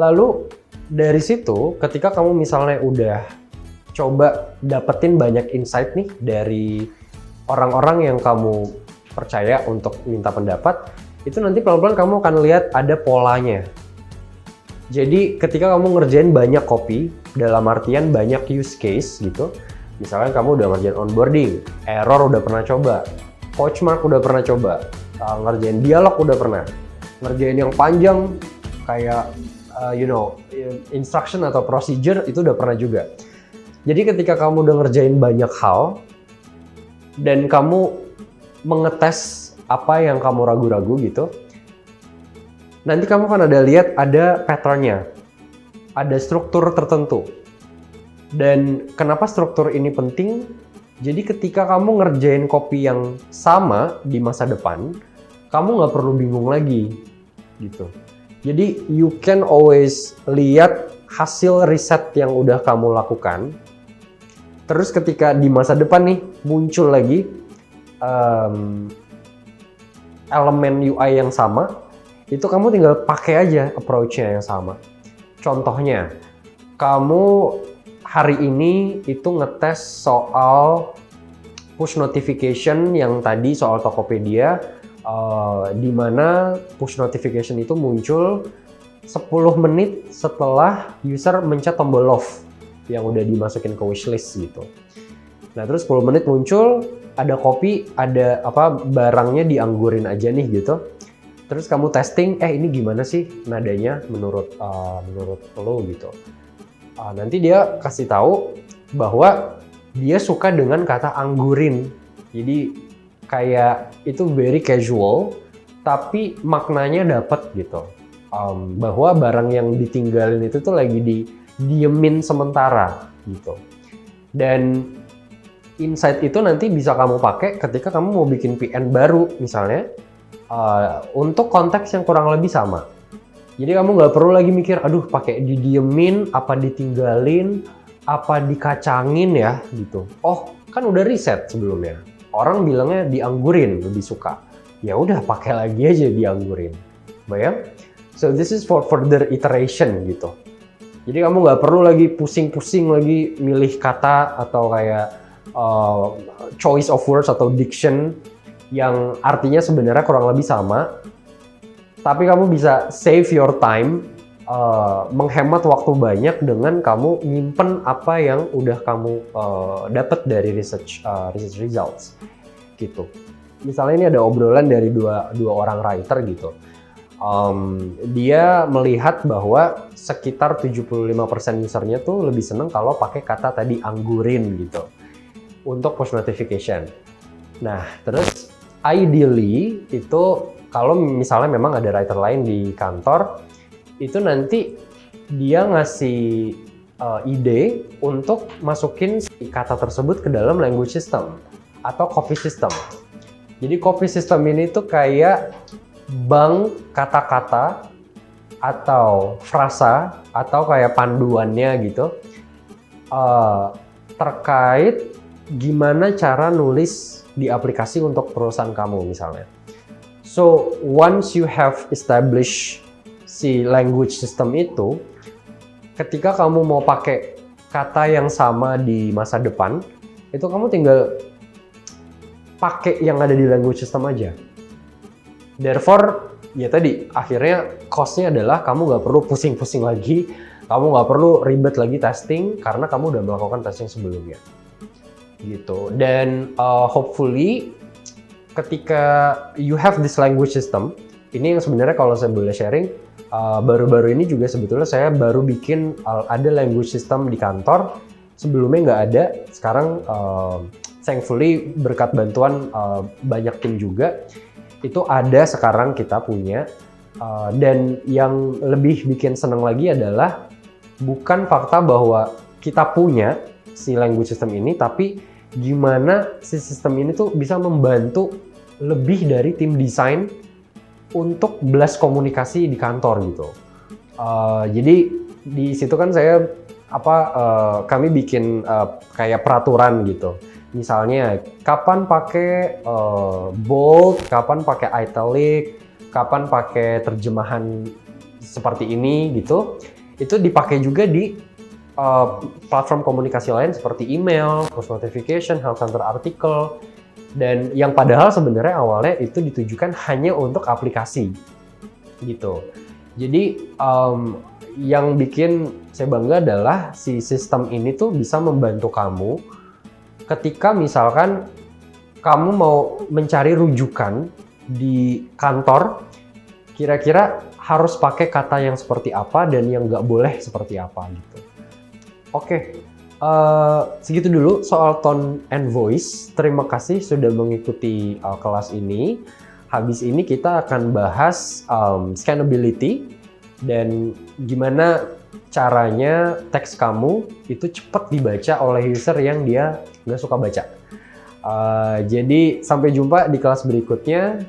Lalu dari situ ketika kamu misalnya udah coba dapetin banyak insight nih dari orang-orang yang kamu percaya untuk minta pendapat, itu nanti pelan-pelan kamu akan lihat ada polanya. Jadi ketika kamu ngerjain banyak copy, dalam artian banyak use case gitu, misalkan kamu udah ngerjain onboarding, error udah pernah coba, coach mark udah pernah coba, ngerjain dialog udah pernah, ngerjain yang panjang kayak instruction atau procedure itu udah pernah juga. Jadi ketika kamu udah ngerjain banyak hal dan kamu mengetes apa yang kamu ragu-ragu gitu, nanti kamu kan ada patternnya, ada struktur tertentu. Dan kenapa struktur ini penting? Jadi ketika kamu ngerjain copy yang sama di masa depan, kamu nggak perlu bingung lagi gitu. Jadi you can always lihat hasil riset yang udah kamu lakukan. Terus ketika di masa depan nih muncul lagi elemen UI yang sama, itu kamu tinggal pakai aja approach-nya yang sama. Contohnya, kamu hari ini itu ngetes soal push notification yang tadi soal Tokopedia, di mana push notification itu muncul 10 menit setelah user mencet tombol love yang udah dimasukin ke wishlist gitu. Nah terus 10 menit muncul, ada copy, ada barangnya dianggurin aja nih gitu. Terus kamu testing, ini gimana sih nadanya menurut lo gitu. Nanti dia kasih tahu bahwa dia suka dengan kata anggurin. Jadi kayak itu very casual, tapi maknanya dapat gitu. Bahwa barang yang ditinggalin itu tuh lagi diemin sementara gitu. Dan insight itu nanti bisa kamu pakai ketika kamu mau bikin PN baru misalnya, untuk konteks yang kurang lebih sama. Jadi kamu nggak perlu lagi mikir, aduh pakai didiemin, apa ditinggalin, apa dikacangin ya gitu. Oh kan udah riset sebelumnya, orang bilangnya dianggurin lebih suka. Ya udah pakai lagi aja dianggurin. Bayang? So this is for further iteration gitu. Jadi kamu nggak perlu lagi pusing-pusing lagi milih kata atau kayak choice of words atau diction yang artinya sebenarnya kurang lebih sama, tapi kamu bisa save your time, menghemat waktu banyak dengan kamu nyimpen apa yang udah kamu dapat dari research results gitu. Misalnya ini ada obrolan dari dua orang writer gitu. Dia melihat bahwa sekitar 75% usernya tuh lebih seneng kalau pakai kata tadi anggurin gitu untuk push notification. Nah, terus ideally itu kalau misalnya memang ada writer lain di kantor, itu nanti dia ngasih ide untuk masukin kata tersebut ke dalam language system atau copy system. Jadi copy system ini tuh kayak bank kata-kata atau frasa atau kayak panduannya gitu terkait gimana cara nulis di aplikasi untuk perusahaan kamu misalnya. So once you have established si language system itu, ketika kamu mau pakai kata yang sama di masa depan, itu kamu tinggal pakai yang ada di language system aja. Therefore, ya tadi akhirnya cost-nya adalah kamu nggak perlu pusing-pusing lagi, kamu nggak perlu ribet lagi testing karena kamu udah melakukan testing sebelumnya. Gitu. Dan hopefully ketika you have this language system, ini yang sebenarnya kalau saya boleh sharing, baru-baru ini juga sebetulnya saya baru bikin ada language system di kantor. Sebelumnya nggak ada, sekarang thankfully berkat bantuan banyak tim juga, itu ada sekarang kita punya. Dan yang lebih bikin seneng lagi adalah bukan fakta bahwa kita punya si language system ini, tapi gimana si sistem ini tuh bisa membantu lebih dari tim desain untuk blast komunikasi di kantor gitu. Jadi di situ kan saya kami bikin kayak peraturan gitu. Misalnya kapan pakai bold, kapan pakai italic, kapan pakai terjemahan seperti ini gitu. Itu dipakai juga di platform komunikasi lain seperti email, push notification, help center artikel, dan yang padahal sebenarnya awalnya itu ditujukan hanya untuk aplikasi gitu. Jadi yang bikin saya bangga adalah si sistem ini tuh bisa membantu kamu ketika misalkan kamu mau mencari rujukan di kantor, kira-kira harus pakai kata yang seperti apa dan yang nggak boleh seperti apa gitu. Oke, segitu dulu soal tone and voice. Terima kasih sudah mengikuti kelas ini. Habis ini kita akan bahas scannability dan gimana caranya teks kamu itu cepat dibaca oleh user yang dia nggak suka baca. Jadi sampai jumpa di kelas berikutnya.